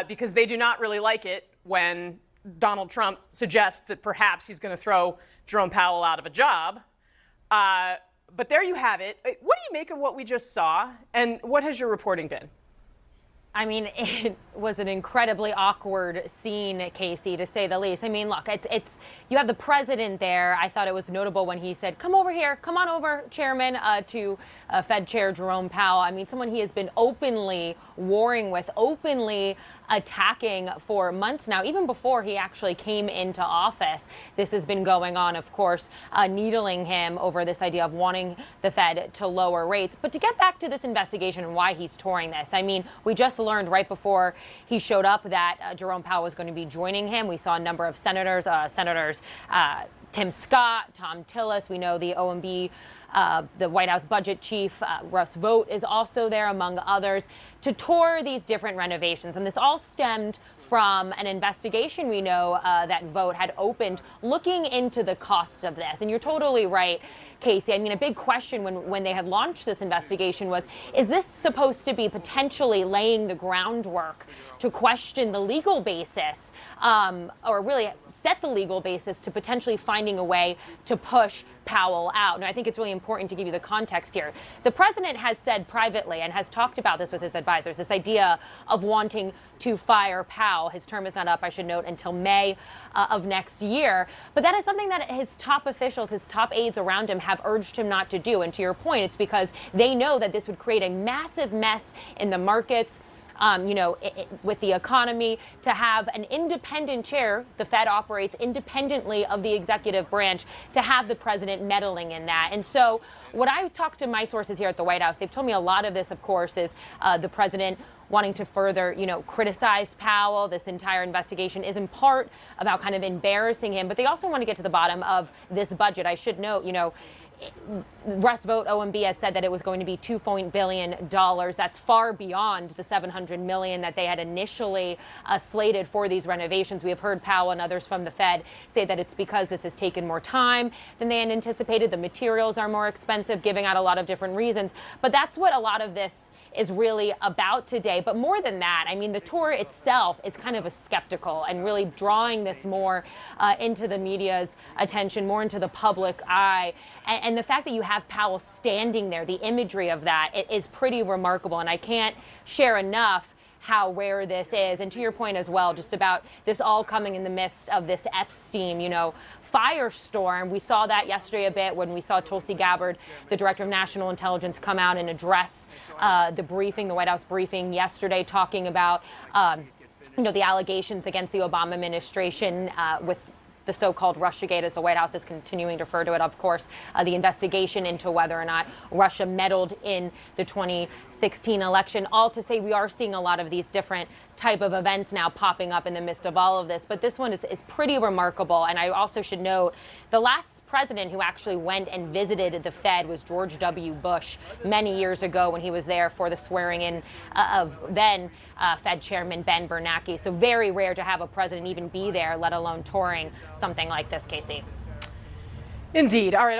because they do not really like it when Donald Trump suggests that perhaps he's going to throw Jerome Powell out of a job. But there you have it. What do you make of what we just saw, and what has your reporting been? I mean, it was an incredibly awkward scene, Casey, to say the least. I mean, look, it's you have the president there. I thought it was notable when he said, "Come over here, come on over, Chairman," to Fed Chair Jerome Powell. I mean, someone he has been openly warring with, openly attacking for months now, even before he actually came into office. This has been going on, of course, needling him over this idea of wanting the Fed to lower rates. But to get back to this investigation and why he's touring this, I mean, we just learned right before he showed up that Jerome Powell was going to be joining him. We saw a number of senators, Tim Scott, Tom Tillis. We know the OMB, the White House budget chief, Russ Vought, is also there, among others, to tour these different renovations. And this all stemmed from an investigation we know that Vought had opened looking into the cost of this. And you're totally right, Casey. I mean, a big question when they had launched this investigation was, is this supposed to be potentially laying the groundwork to question the legal basis, or really set the legal basis to potentially finding a way to push Powell out? And I think it's really important to give you the context here. The president has said privately and has talked about this with his advisors, this idea of wanting to fire Powell. His term is not up, I should note, until May of next year. But that is something that his top officials, his top aides around him have urged him not to do. And to your point, it's because they know that this would create a massive mess in the markets. With the economy, to have an independent chair, the Fed operates independently of the executive branch, to have the president meddling in that. And so what I talked to my sources here at the White House, they've told me a lot of this, of course, is the president wanting to further, criticize Powell. This entire investigation is in part about kind of embarrassing him, but they also want to get to the bottom of this budget. I should note, Russ Vought, OMB, has said that it was going to be $2 billion. That's far beyond the $700 million that they had initially slated for these renovations. We have heard Powell and others from the Fed say that it's because this has taken more time than they had anticipated. The materials are more expensive, giving out a lot of different reasons. But that's what a lot of this is really about today. But more than that, I mean, the tour itself is kind of a skeptical and really drawing this more into the media's attention, more into the public eye. And the fact that you have Powell standing there, the imagery of that, it is pretty remarkable. And I can't share enough how rare this is. And to your point as well, just about this all coming in the midst of this Epstein, firestorm. We saw that yesterday a bit when we saw Tulsi Gabbard, the director of national intelligence, come out and address the briefing, the White House briefing yesterday, talking about, the allegations against the Obama administration with the so-called Russiagate, as the White House is continuing to refer to it, of course, the investigation into whether or not Russia meddled in the 2016 election. All to say we are seeing a lot of these different type of events now popping up in the midst of all of this. But this one is pretty remarkable. And I also should note the last president who actually went and visited the Fed was George W. Bush many years ago when he was there for the swearing in of then Fed Chairman Ben Bernanke. So very rare to have a president even be there, let alone touring something like this, Casey. Indeed. All right.